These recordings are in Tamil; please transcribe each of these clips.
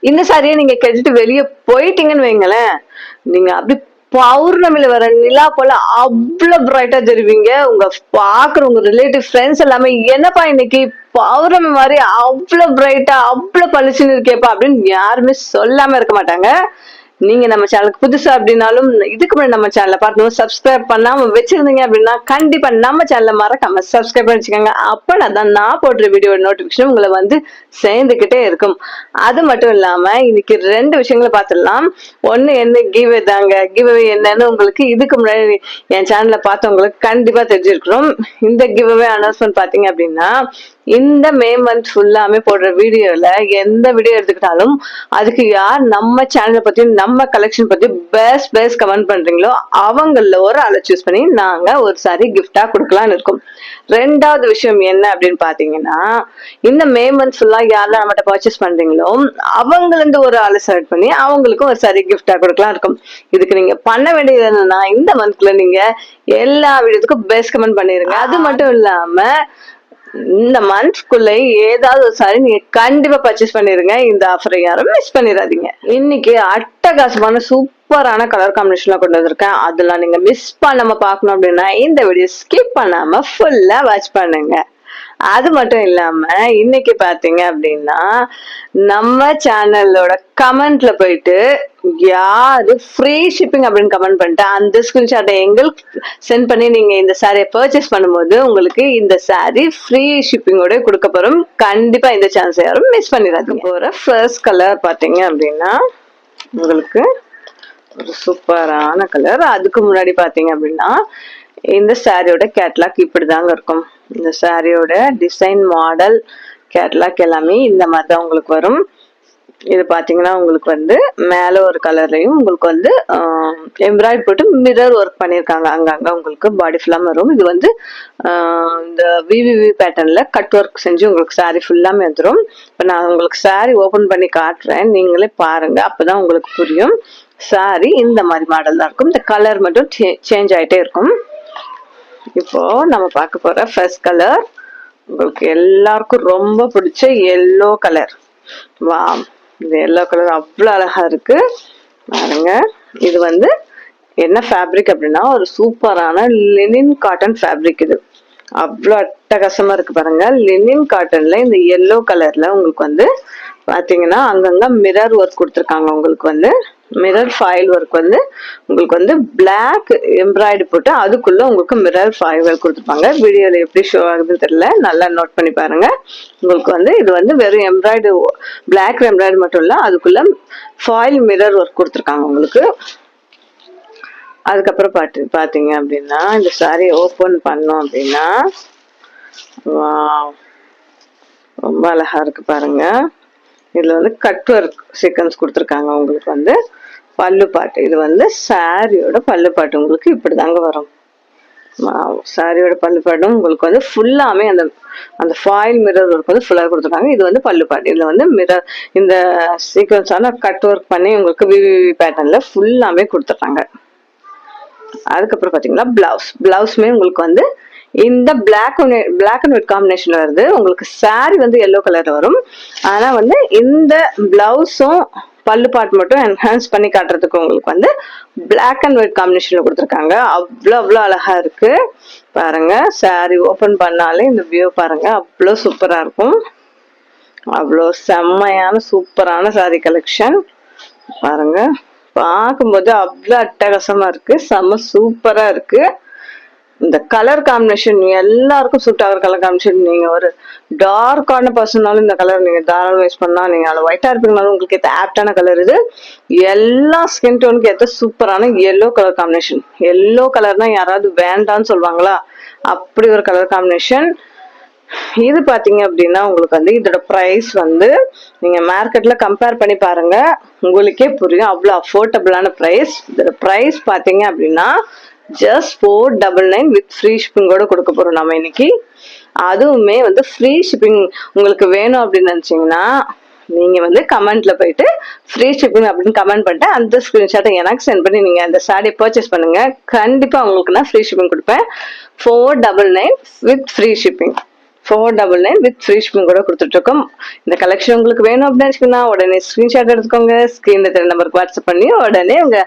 இந்த சாரியை நீங்க கட்டிட்டு வெளியே போயிட்டீங்கன்னு வைங்களேன், நீங்க அப்படி பௌர்ணமியில வர நிலா போல அவ்வளவு பிரைட்டா தெரிவிங்க. உங்க பாக்குற உங்க ரிலேட்டிவ் ஃப்ரெண்ட்ஸ் எல்லாமே என்னப்பா இன்னைக்கு பௌர்ணமி மாதிரி அவ்வளவு பிரைட்டா அவ்வளவு பளிச்சுன்னு இருக்கேப்பா அப்படின்னு யாருமே சொல்லாம இருக்க மாட்டாங்க. நீங்க நம்ம சேனலுக்கு புதுசா அப்படின்னாலும் இதுக்கு முன்னாடி நம்ம சேனலை பார்த்து சப்ஸ்கிரைப் பண்ணாம வச்சிருந்தீங்க அப்படின்னா கண்டிப்பா நம்ம சேனலை மறக்காம சப்ஸ்கிரைப் பண்ணி வச்சுக்கோங்க. அப்ப நான் போடுற வீடியோ நோட்டிபிகேஷன் உங்களை வந்து சேர்ந்துகிட்டே இருக்கும். அது மட்டும் இல்லாம இன்னைக்கு 2 விஷயங்களை பார்த்துடலாம். ஒண்ணு என்ன கிவ் தாங்க. கிவ் என்னன்னு உங்களுக்கு இதுக்கு முன்னாடி என் சேனல்ல பார்த்தவங்களுக்கு கண்டிப்பா தெரிஞ்சிருக்கிறோம். இந்த கிவ் அனௌன்ஸ்மெண்ட் பாத்தீங்க அப்படின்னா, இந்த மே மந்த் ஃபுல்லாமே போடுற வீடியோல எந்த வீடியோ எடுத்துக்கிட்டாலும் அதுக்கு யார் நம்ம சேனலை பத்தி நம்ம கலெக்ஷன் பத்தி பெஸ்ட் கமெண்ட் பண்றீங்களோ அவங்கள ஒரு ஆளை சூஸ் பண்ணி நாங்க ஒரு சாரி கிஃப்டா கொடுக்கலாம்னு இருக்கோம். 2வது விஷயம் என்ன அப்படின்னு பாத்தீங்கன்னா, இந்த மே மந்த் ஃபுல்லா யாரெல்லாம் நம்மகிட்ட பர்ச்சேஸ் பண்றீங்களோ அவங்கள இருந்து ஒரு ஆளை செலக்ட் பண்ணி அவங்களுக்கும் ஒரு சாரி கிஃப்டா கொடுக்கலாம் இருக்கும். இதுக்கு நீங்க பண்ண வேண்டியது என்னன்னா, இந்த மந்த்ல நீங்க எல்லா வீடியோத்துக்கும் பெஸ்ட் கமெண்ட் பண்ணிருங்க. அது மட்டும் இல்லாம இந்த மந்த்க்குள்ள ஏதாவது ஒரு சாரி நீங்க கண்டிப்பா பர்ச்சேஸ் பண்ணிருங்க. இந்த ஆஃபரை யாரும் மிஸ் பண்ணிடாதீங்க. இன்னைக்கு அட்டகாசமான சூப்பரான கலர் காம்பினேஷன்ல கொண்டு வந்திருக்கேன். அதெல்லாம் நீங்க மிஸ் பண்ணாம பாக்கணும் அப்படின்னா இந்த வீடியோ ஸ்கிப் பண்ணாம ஃபுல்லா வாட்ச் பண்ணுங்க. அது மட்டும் இல்லாம இன்னைக்கு பாத்தீங்க அப்படின்னா நம்ம சேனலோட கமெண்ட்ல போயிட்டு யாரு ஃப்ரீ ஷிப்பிங் அப்படின்னு கமெண்ட் பண்ணிட்டு அந்த ஸ்கிரீன்ஷாட்டை எங்களுக்கு சென்ட் பண்ணி நீங்க இந்த சாரியை பர்ச்சேஸ் பண்ணும்போது உங்களுக்கு இந்த சாரி ஃப்ரீ ஷிப்பிங்கோட கொடுக்க போறோம். கண்டிப்பா இந்த சான்ஸ் யாரும் மிஸ் பண்ணிடாதீங்க. போற ஃபர்ஸ்ட் கலர் பாத்தீங்க அப்படின்னா உங்களுக்கு ஒரு சூப்பரான கலர். அதுக்கு முன்னாடி பாத்தீங்க அப்படின்னா இந்த சாரியோட கேட்லாக் இப்படிதாங்க இருக்கும். இந்த சாரியோட டிசைன் மாடல் கேட்லாக் எல்லாமே இந்த மாதிரி தான் உங்களுக்கு வரும். இது பாத்தீங்கன்னா உங்களுக்கு வந்து மேல ஒரு கலர்லயும் உங்களுக்கு வந்து எம்ப்ராய்டரி போட்டு மிரர் ஒர்க் பண்ணிருக்காங்க. அங்கங்க உங்களுக்கு பாடி ஃபுல்லா வரும். இது வந்து இந்த விவிவி பேட்டர்ன்ல கட் ஒர்க் செஞ்சு உங்களுக்கு சாரி ஃபுல்லாமே வந்துடும். இப்ப நான் உங்களுக்கு சாரி ஓபன் பண்ணி காட்டுறேன், நீங்களே பாருங்க, அப்பதான் உங்களுக்கு புரியும். சாரி இந்த மாதிரி மாடல் தான் இருக்கும். இந்த கலர் மட்டும் சேஞ்ச் ஆயிட்டே இருக்கும். இப்போ நம்ம பார்க்க போற ஃபர்ஸ்ட் கலர் உங்களுக்கு எல்லாருக்கும் ரொம்ப பிடிச்ச எல்லோ கலர். வா, இந்த எல்லோ கலர் அவ்வளவு அழகா இருக்கு பாருங்க. இது வந்து என்ன ஃபேப்ரிக் அப்படின்னா ஒரு சூப்பரான லினின் காட்டன் ஃபேப்ரிக். இது அவ்வளோ அட்டகாசமா இருக்கு பாருங்க. லினின் காட்டன்ல இந்த எல்லோ கலர்ல உங்களுக்கு வந்து பாத்தீங்கன்னா அங்கங்க மிரர் ஒர்க் கொடுத்துருக்காங்க. உங்களுக்கு வந்து மிரர் ஃபாயில் ஒர்க் வந்து உங்களுக்கு வந்து பிளாக் எம்ப்ராய்டரி போட்டு அதுக்குள்ள உங்களுக்கு மிரர் ஃபாயில் ஒர்க் கொடுத்துருப்பாங்க. வீடியோல எப்படி ஷோ ஆகுதுன்னு தெரியல, நல்லா நோட் பண்ணி பாருங்க. உங்களுக்கு வந்து இது வந்து வெறும் எம்ப்ராய்டரி பிளாக் எம்ப்ராய்டரி மட்டும் இல்ல, அதுக்குள்ள ஃபாயில் மிரர் ஒர்க் கொடுத்துருக்காங்க உங்களுக்கு. அதுக்கப்புறம் பாத்தீங்க அப்படின்னா இந்த சாரி ஓபன் பண்ணோம் அப்படின்னா ரொம்ப அழகா இருக்கு பாருங்க. இதுல வந்து கட் ஒர்க் சீக்வன்ஸ் கொடுத்துருக்காங்க. உங்களுக்கு வந்து பல்லு பாட்டு, இது வந்து சாரியோட பல்லு பாட்டு உங்களுக்கு இப்படிதாங்க வரும். சாரியோட பல்லு பாட்டும் உங்களுக்கு வந்து ஃபுல்லாமே அந்த அந்த ஃபாயில் மிரர் ஒர்க் வந்து ஃபுல்லா கொடுத்துருக்காங்க. இது வந்து பல்லு பாட்டு. இதுல வந்து மிரர் இந்த சீக்வன்ஸான கட் ஒர்க் பண்ணி உங்களுக்கு விவிவி பேட்டர்ன்ல ஃபுல்லாமே கொடுத்துருக்காங்க. அதுக்கப்புறம் பாத்தீங்கன்னா பிளவுஸ்மே உங்களுக்கு வந்து இந்த பிளாக் அண்ட் ஒயிட் காம்பினேஷன் வருது. உங்களுக்கு சாரி வந்து எல்லோ கலர்ல வரும். ஆனா வந்து இந்த பிளவுஸும் பல்லு பாட் மட்டும் என்ஹான்ஸ் பண்ணி காட்டுறதுக்கு உங்களுக்கு வந்து பிளாக் அண்ட் ஒயிட் காம்பினேஷன்ல கொடுத்துருக்காங்க. அவ்வளோ அழகா இருக்கு பாருங்க. சாரி ஓபன் பண்ணாலே இந்த வியூ பாருங்க, அவ்வளோ சூப்பரா இருக்கும். அவ்வளோ செம்மையான சூப்பரான சாரி கலெக்ஷன் பாருங்க. பார்க்கும்போது அவ்வளோ அட்டகாசமா இருக்கு, செம்ம சூப்பரா இருக்கு. இந்த கலர் காம்பினேஷன் எல்லாருக்கும் சூட் ஆகிற கலர் காம்பினேஷன். நீங்க ஒரு டார்க்கான பர்சனாலும் இந்த கலர் நீங்க தாராளம் யூஸ் பண்ணா, நீங்க அதில் ஒயிட்டா இருப்பீங்கனாலும் உங்களுக்கு ஏற்ற ஆப்டான கலர் இது. எல்லா ஸ்கின் டோனுக்கு ஏற்ற சூப்பரான எல்லோ கலர் காம்பினேஷன். எல்லோ கலர்னா யாராவது வேண்டான்னு சொல்லுவாங்களா, அப்படி ஒரு கலர் காம்பினேஷன். இது பாத்தீங்க அப்படின்னா உங்களுக்கு வந்து இதோட பிரைஸ் வந்து நீங்க மார்க்கெட்ல கம்பேர் பண்ணி பாருங்க, உங்களுக்கே புரியும் அவ்வளவு அஃபோர்டபுளான பிரைஸ். இதோட பிரைஸ் பாத்தீங்க அப்படின்னா ஜஸ்ட் 499 வித் ஃப்ரீ ஷிப்பிங்கோட கொடுக்க போறோம் நம்ம இன்னைக்கு. அதுவுமே வந்து ஃப்ரீ ஷிப்பிங் உங்களுக்கு வேணும் அப்படின்னு நினைச்சீங்கன்னா நீங்க வந்து கமெண்ட்ல போயிட்டு ஃப்ரீ ஷிப்பிங் அப்படின்னு கமெண்ட் பண்ணிட்டு அந்த ஸ்கிரீன்ஷாட்டை எனக்கு சென்ட் பண்ணி நீங்க அந்த சாரி பர்ச்சேஸ் பண்ணுங்க. கண்டிப்பா உங்களுக்கு நான் ஃப்ரீ ஷிப்பிங் கொடுப்பேன். 499 with free shipping. 499 with free shipping கூட கொடுத்துட்டு இருக்கோம். இந்த கலெக்ஷன் உங்களுக்கு வேணும் அப்படின்னு நினைச்சீங்கன்னா உடனே ஸ்கிரீன்ஷாட் எடுத்துக்கோங்க. ஸ்கிரீன்ல தெரிய நம்பருக்கு வாட்ஸ்அப் பண்ணி உடனே உங்க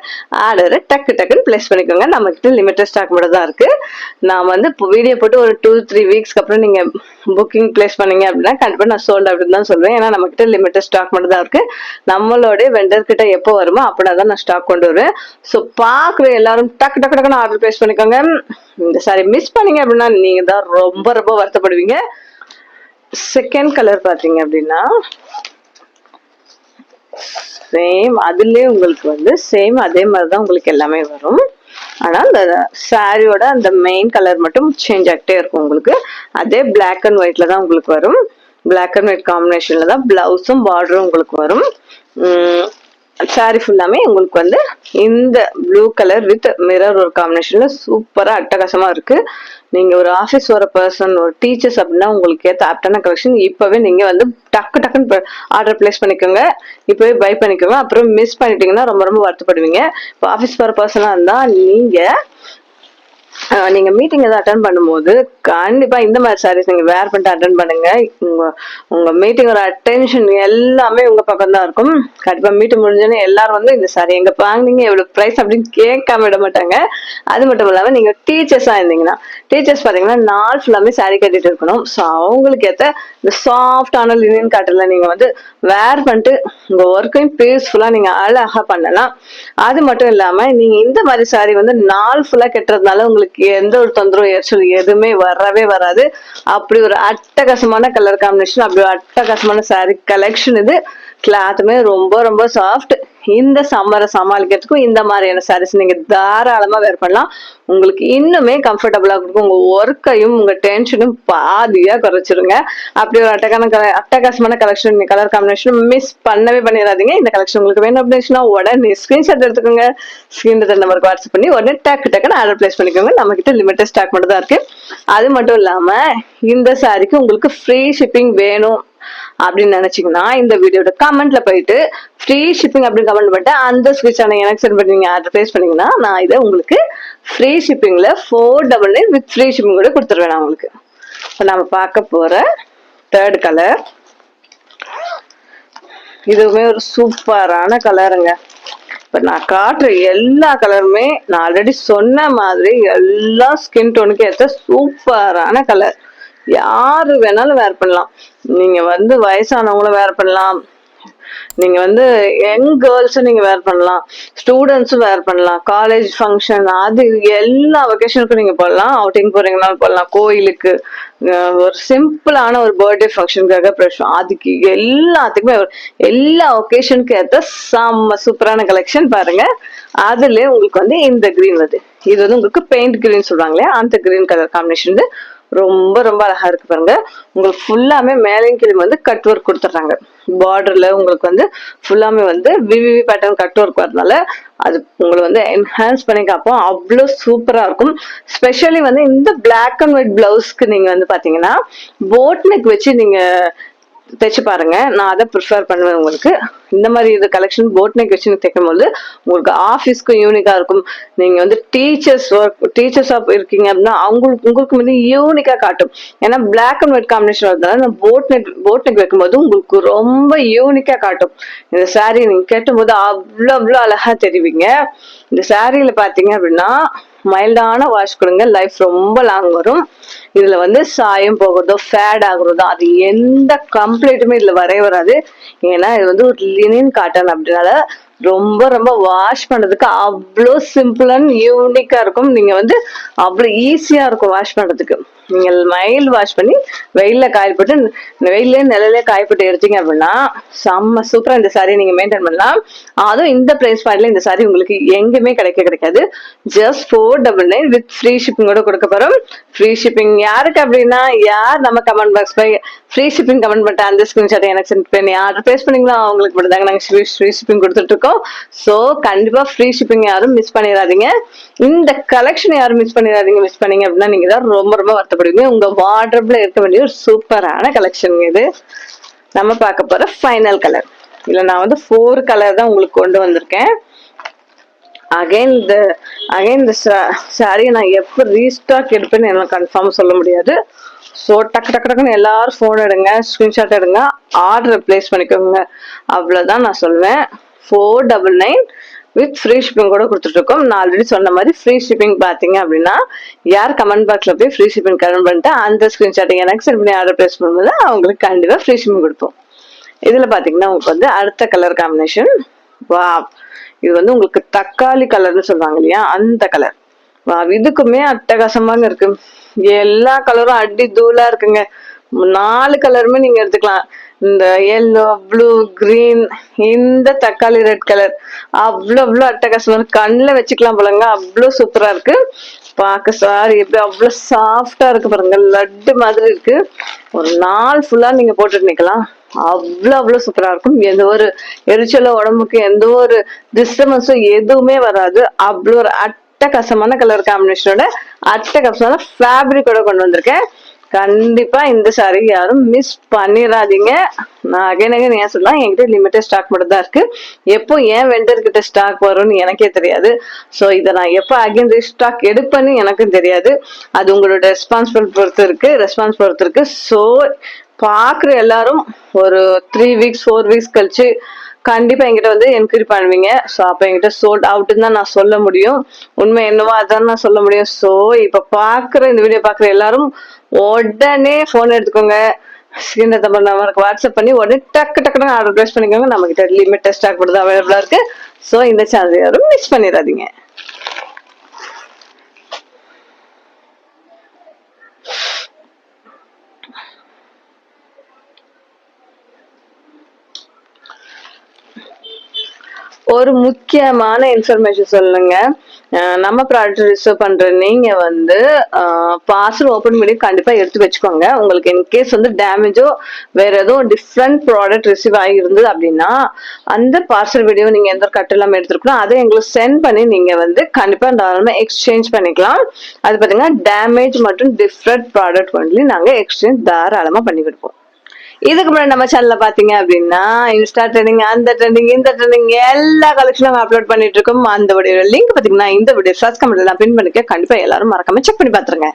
ஆர்டரை டக்குன்னு பிளேஸ் பண்ணிக்கோங்க. நம்ம கிட்ட லிமிட்டட் ஸ்டாக் மட்டும் தான் இருக்கு. நான் வந்து வீடியோ போட்டு ஒரு 2-3 வீக்ஸ்க்கு அப்புறம் நீங்க புக்கிங் பிளேஸ் பண்ணீங்க அப்படின்னா கண்டிப்பா நான் சோல்ட் அப்படின்னு தான் சொல்லுவேன். ஏன்னா நம்ம கிட்ட லிமிட்டட் ஸ்டாக் மட்டும் தான் இருக்கு. நம்மளோட வெண்டர் கிட்ட எப்போ வருமோ அப்படின்னா நான் ஸ்டாக் கொண்டு வருவேன். ஸோ பாக்குற எல்லாரும் டக்குன்னு ஆர்டர் பிளேஸ் பண்ணிக்கோங்க. இந்த சாரி மிஸ் பண்ணீங்க அப்படின்னா நீங்க தான் ரொம்ப வருத்தப்படுவீங்க. செகண்ட் கலர் பாத்தீங்க அப்படின்னா சேம் அதுலயே உங்களுக்கு வந்து சேம் அதே மாதிரிதான் உங்களுக்கு எல்லாமே வரும். ஆனா அந்த சாரியோட அந்த மெயின் கலர் மட்டும் சேஞ்ச் ஆகிட்டே இருக்கும். உங்களுக்கு அதே பிளாக் அண்ட் ஒயிட்ல தான் உங்களுக்கு வரும். பிளாக் அண்ட் ஒயிட் காம்பினேஷன்ல தான் பிளவுஸும் பார்டரும் உங்களுக்கு வரும். சாரி ஃபுல்லாமே உங்களுக்கு வந்து இந்த ப்ளூ கலர் வித் மிரர் ஒரு காம்பினேஷன்ல சூப்பரா அட்டகாசமா இருக்கு. நீங்க ஒரு ஆஃபீஸ் வர பர்சன், ஒரு டீச்சர்ஸ் அப்படின்னா உங்களுக்கு ஏற்ற ஆப்டான கலெக்ஷன் இப்பவே நீங்க வந்து டக்குன்னு ஆர்டர் பிளேஸ் பண்ணிக்கோங்க. இப்பவே பை பண்ணிக்கோங்க. அப்புறம் மிஸ் பண்ணிட்டீங்கன்னா ரொம்ப வருத்தப்படுவீங்க. இப்போ ஆஃபீஸ் வர பர்சனா இருந்தா நீங்க மீட்டிங் ஏதாவது அட்டன் பண்ணும்போது கண்டிப்பா இந்த மாதிரி சாரீஸ் நீங்க வேர் பண்ணிட்டு அட்டன் பண்ணுங்க. உங்க மீட்டிங்கோட அட்டென்ஷன் எல்லாமே உங்க பக்கம் தான் இருக்கும். கண்டிப்பா மீட்டிங் முடிஞ்சோன்னு எல்லாரும் வந்து இந்த சாரி எங்க வாங்கினீங்க, எவ்வளவு பிரைஸ் அப்படின்னு கேட்காம விட மாட்டாங்க. அது மட்டும் இல்லாம நீங்க டீச்சர்ஸா இருந்தீங்கன்னா டீச்சர்ஸ் பாத்தீங்கன்னா நாள் ஃபுல்லாமே சாரி கட்டிட்டு இருக்கணும். ஸோ அவங்களுக்கு ஏற்ற இந்த சாஃப்டான லினன் காட்டல நீங்க வந்து வேர் பண்ணிட்டு உங்க ஒர்க்கையும் பீஸ்ஃபுல்லா நீங்க அழகா பண்ணலாம். அது மட்டும் இல்லாம நீங்க இந்த மாதிரி சாரி வந்து நாள் ஃபுல்லா கட்டுறதுனால உங்களுக்கு எந்த ஒரு தொந்தரவு எரிச்சல் எதுவுமே வரவே வராது. அப்படி ஒரு அட்டகாசமான கலர் காம்பினேஷன், அப்படி ஒரு அட்டகாசமான சாரி கலெக்ஷன். இது கிளாத்துமே ரொம்ப சாஃப்ட். இந்த சம்மரை சமாளிக்கிறதுக்கும் இந்த மாதிரியான சாரீஸ் நீங்க தாராளமா வேர் பண்ணலாம். உங்களுக்கு இன்னுமே கம்ஃபர்டபுளா கொடுக்கும். உங்க ஒர்க்கையும் உங்க டென்ஷனும் பாதியா குறைச்சிருங்க. அப்படி ஒரு அட்டகாசமான கலெக்ஷன் கலர் காம்பினேஷன் மிஸ் பண்ணவே பண்ணிடாதீங்க. இந்த கலெக்ஷன் உங்களுக்கு வேணும் அப்படின்னா உடனே ஸ்கிரீன்ஷாட் எடுத்துக்கோங்க. ஸ்கிரீன்ல நம்பருக்கு வாட்ஸ்அப் பண்ணி உடனே டக்குன்னு ஆர்டர் பிளேஸ் பண்ணிக்கோங்க. நம்ம கிட்ட லிமிட்டட் ஸ்டாக் மட்டும் தான் இருக்கு. அது மட்டும் இல்லாம இந்த சாரிக்கு உங்களுக்கு ஃப்ரீ ஷிப்பிங் வேணும் அப்படின்னு நினைச்சீங்கன்னா இந்த வீடியோட கமெண்ட்ல போயிட்டு ஃப்ரீ ஷிப்பிங் அப்படின்னு கமெண்ட் பண்ணிட்டு அந்த ஸ்கிரீன்ஷாட் எனக்கு சென்ட் பண்ணி நீங்க ஆர்டர் பிளேஸ் பண்ணீங்கன்னா நான் இதை உங்களுக்கு ஃப்ரீ ஷிப்பிங்ல 499 வித் ஃப்ரீ ஷிப்பிங் கூட கொடுத்துருவேன் நான் உங்களுக்கு. இப்போ நம்ம பார்க்க போற தேர்ட் கலர் இதுவுமே ஒரு சூப்பரான கலருங்க. இப்ப நான் காட்டுற எல்லா கலருமே நான் ஆல்ரெடி சொன்ன மாதிரி எல்லா ஸ்கின் டோனுக்கு ஏற்ற சூப்பரான கலர். யாரு வேணாலும் வேர் பண்ணலாம். நீங்க வந்து வயசானவங்களும் வேர் பண்ணலாம், நீங்க வந்து யங் கேர்ள்ஸும் நீங்க வேர் பண்ணலாம், ஸ்டூடெண்ட்ஸும் வேர் பண்ணலாம், காலேஜ் ஃபங்க்ஷன் அது எல்லா வெக்கேஷனுக்கும் நீங்க போடலாம். அவுட்டிங் போறீங்கனாலும் போடலாம், கோயிலுக்கு ஒரு சிம்பிளான ஒரு பர்த்டே ஃபங்க்ஷனுக்காக அதுக்கு எல்லாத்துக்குமே எல்லா ஒகேஷனுக்கு ஏற்ற செம்ம சூப்பரான கலெக்ஷன் பாருங்க. அதுல உங்களுக்கு வந்து இந்த கிரீன் வருது. இது வந்து உங்களுக்கு பெயிண்ட் கிரீன் சொல்றாங்களே அந்த கிரீன் கலர் காம்பினேஷன் ரொம்ப அழகா இருக்கு பாருங்க. உங்களுக்கு ஃபுல்லாமே மேலையும் கீழே வந்து கட் ஒர்க் கொடுத்துட்றாங்க. பார்டர்ல உங்களுக்கு வந்து ஃபுல்லாமே வந்து விவி பேட்டர்ன் கட் ஒர்க் வரதுனால அது உங்களுக்கு வந்து என்ஹான்ஸ் பண்ணி காப்போம். அவ்வளோ சூப்பரா இருக்கும். ஸ்பெஷலி வந்து இந்த பிளாக் அண்ட் ஒயிட் பிளவுஸ்க்கு நீங்க வந்து பாத்தீங்கன்னா போட் நெக் வச்சு நீங்க தைச்சு பாருங்க. நான் அதை ப்ரிஃபர் பண்ணுவேன். உங்களுக்கு இந்த மாதிரி இது கலெக்ஷன் போட் நெக் வச்சு தைக்கும் போது உங்களுக்கு ஆஃபீஸ்க்கும் யூனிக்கா இருக்கும். நீங்க வந்து டீச்சர்ஸா இருக்கீங்க அப்படின்னா உங்களுக்கு வந்து யூனிக்கா காட்டும். ஏன்னா பிளாக் அண்ட் ஒயிட் காம்பினேஷன் வரதுனால போட் நெக் வைக்கும்போது உங்களுக்கு ரொம்ப யூனிக்கா காட்டும். இந்த சாரீ நீங்க கட்டும் போது அவ்வளோ அழகா தெரிவிங்க. இந்த சாரியில பாத்தீங்க அப்படின்னா மைல்டான வாஷ் கொடுங்க, லைஃப் ரொம்ப லாங் வரும். இதுல வந்து சாயம் போகிறதோ ஃபேட் ஆகுறதோ அது எந்த கம்ப்ளைண்ட்டுமே இதுல வராது. ஏன்னா இது வந்து ஒரு லினன் காட்டன் அப்படின்னால ரொம்ப வாஷ் பண்றதுக்கு அவ்வளோ சிம்பிள் அண்ட் யூனிக்கா இருக்கும். நீங்க வந்து அவ்வளோ ஈஸியா இருக்கும் வாஷ் பண்றதுக்கு. நீங்க மைல்டு வாஷ் பண்ணி வெயில காயப்பட்டு நிலையிலே காயப்பட்டு எடுத்தீங்க அப்படின்னா செம்ம சூப்பரா இந்த சாரி நீங்க மெயின்டைன் பண்ணலாம். அதுவும் இந்த பிரைஸ் பாயிண்ட்ல இந்த சாரி உங்களுக்கு எங்குமே கிடைக்காது. ஜஸ்ட் 499 வித் ஃப்ரீ ஷிப்பிங்கோட கொடுக்க போறோம். ஃப்ரீ ஷிப்பிங் யாருக்கு அப்படின்னா யார் நம்ம கமெண்ட் பாக்ஸ் போய் ஃப்ரீ ஷிப்பிங் கமெண்ட் பண்ணிட்டு அந்த ஸ்கிரீன்ஷாட் எனக்கு சென்ட் பண்ணி ஆர்டர் பிளேஸ் பண்ணீங்களா அவங்களுக்கு மட்டும் தாங்க நாங்க ஃப்ரீ ஷிப்பிங் கொடுத்துட்டு இருக்கோம். ஸோ கண்டிப்பா ஃப்ரீ ஷிப்பிங் யாரும் மிஸ் பண்ணிடாதீங்க. இந்த கலெக்ஷன் யாரும் மிஸ் பண்ணிடாதீங்க. மிஸ் பண்ணீங்க அப்படின்னா நீங்க தான் ரொம்ப வருத்தப்படுவீங்க. உங்க வார்ட்ரோப்ல இருக்க வேண்டிய ஒரு சூப்பரான கலெக்ஷன் இது. நம்ம பார்க்க போற ஃபைனல் கலர். இல்ல நான் வந்து 4 கலர் தான் உங்களுக்கு கொண்டு வந்திருக்கேன். அகைன் இந்த சாரியை நான் எப்போ ரீஸ்டாக் எடுப்பேன்னு எனக்கு கன்ஃபார்ம் சொல்ல முடியாது. ஸோ டக்கு டக்கு டக்குன்னு எல்லாரும் ஃபோன் எடுங்க, ஸ்கிரீன்ஷாட் எடுங்க, ஆர்டர் பிளேஸ் பண்ணிக்கோங்க. அவ்வளோதான் நான் சொல்வேன். 499 வித் ஃப்ரீ ஷிப்பிங் கூட கொடுத்துட்டு இருக்கோம். நான் ஆல்ரெடி சொன்ன மாதிரி ஃப்ரீ ஷிப்பிங் பார்த்தீங்க அப்படின்னா, யார் கமெண்ட் பாக்ஸில் போய் ஃப்ரீ ஷிப்பிங் கமெண்ட் பண்ணிட்டு அந்த ஸ்கிரீன்ஷாட் எனக்கு சென்ட் பண்ணி ஆர்டர் பிளேஸ் பண்ணும்போது அவங்களுக்கு கண்டிப்பாக ஃப்ரீ ஷிப்பிங் கொடுப்போம். இதுல பாத்தீங்கன்னா உங்களுக்கு வந்து அடுத்த கலர் காம்பினேஷன், வா இது வந்து உங்களுக்கு தக்காளி கலர்னு சொல்றாங்க இல்லையா, அந்த கலர். வா இதுக்குமே அட்டகாசமாக இருக்கு. எல்லா கலரும் அடி தூளா இருக்குங்க. 4 கலருமே நீங்க எடுத்துக்கலாம். இந்த எல்லோ, ப்ளூ, கிரீன், இந்த தக்காளி ரெட் கலர் அவ்வளோ அட்டகாசமா இருக்கு. கண்ணுல வச்சுக்கலாம் போலங்க, அவ்வளோ சூப்பரா இருக்கு. பார்க்க சாரி எப்படி அவ்வளோ சாஃப்டா இருக்கு பாருங்க, லட்டு மாதிரி இருக்கு. ஒரு நாள் ஃபுல்லா நீங்க போட்டுட்டு நிக்கலாம். அவ்வளோ சூப்பரா இருக்கும். எந்த ஒரு எரிச்சலோ, உடம்புக்கு எந்த ஒரு டிஸ்டர்பன்ஸும் எதுவுமே வராது. அவ்வளோ ஒரு அட்டகாசமான கலர் காம்பினேஷனோட அட்டகாசமான ஃபேப்ரிக்கோட கொண்டு வந்திருக்கேன். கண்டிப்பா இந்த சாரி யாரும் மிஸ் பண்ணிடாதீங்க. நான் அகைன் ஏன் சொல்லலாம், என்கிட்ட லிமிட்டட் ஸ்டாக் மட்டும் தான் இருக்கு. எப்போ ஏன் வெண்டர் கிட்ட ஸ்டாக் வரும்னு எனக்கே தெரியாது. ஸோ இதை நான் எப்போ அகைன் ரீஸ்டாக் எடுப்பேன்னு எனக்கும் தெரியாது. அது உங்களோட ரெஸ்பான்ஸ் பொறுத்து இருக்கு. ஸோ பாக்குற எல்லாரும் ஒரு 3 வீக்ஸ் 4 வீக்ஸ் கழிச்சு கண்டிப்பா என்கிட்ட வந்து என்கொயரி பண்ணுவீங்க. ஸோ அப்ப என்கிட்ட சோல்ட் அவுட்னு தான் நான் சொல்ல முடியும். உண்மை என்னவோ அதான் நான் சொல்ல முடியும். ஸோ இப்ப பாக்குற இந்த வீடியோ பாக்குற எல்லாரும் உடனே போன் எடுத்துக்கோங்க, ஸ்கிரீன் நம்பருக்கு வாட்ஸ்அப் பண்ணி உடனே டக்குன்னு ஆர்டர் பிளேஸ் பண்ணிக்கோங்க. நம்ம கிட்ட லிமிட்டட் ஸ்டாக் கூட அவைலபிளா இருக்கு. ஸோ இந்த சேனல் யாரும் மிஸ் பண்ணிடாதீங்க. ஒரு முக்கியமான இன்ஃபர்மேஷன் சொல்லுங்க. நம்ம ப்ராடக்ட் ரிசீவ் பண்ற நீங்க வந்து பார்சல் ஓபன் பண்ணி கண்டிப்பா எடுத்து வச்சுக்கோங்க. உங்களுக்கு இன்கேஸ் வந்து டேமேஜோ வேற ஏதோ டிஃப்ரெண்ட் ப்ராடக்ட் ரிசீவ் ஆகி இருந்தது அப்படின்னா அந்த பார்சல் வீடியோ நீங்க எந்த கட்டு இல்லாம எடுத்துருக்கணும், அதை எங்களுக்கு சென்ட் பண்ணி நீங்க வந்து கண்டிப்பா தாராளமா எக்ஸ்சேஞ்ச் பண்ணிக்கலாம். அது பாத்தீங்கன்னா டேமேஜ் மற்றும் டிஃப்ரெண்ட் ப்ராடக்ட் ஒன்லி நாங்க எக்ஸ்சேஞ்ச் தாராளமா பண்ணி கொடுப்போம். இதுக்கு முன்னாடி நம்ம சேனல்ல பாத்தீங்க அப்படின்னா இன்ஸ்டா ட்ரெண்டிங், அந்த ட்ரெண்டிங், இந்த ட்ரெண்டிங் எல்லா கலெக்ஷனும் அப்லோட் பண்ணிட்டு இருக்கோம். அந்த வீடியோ லிங்க் பாத்தீங்கன்னா இந்த வீடியோ சர்ச் கமெண்ட்ல பின் பண்ணிக்க, கண்டிப்பா எல்லாரும் மறக்காம செக் பண்ணி பாத்துருங்க.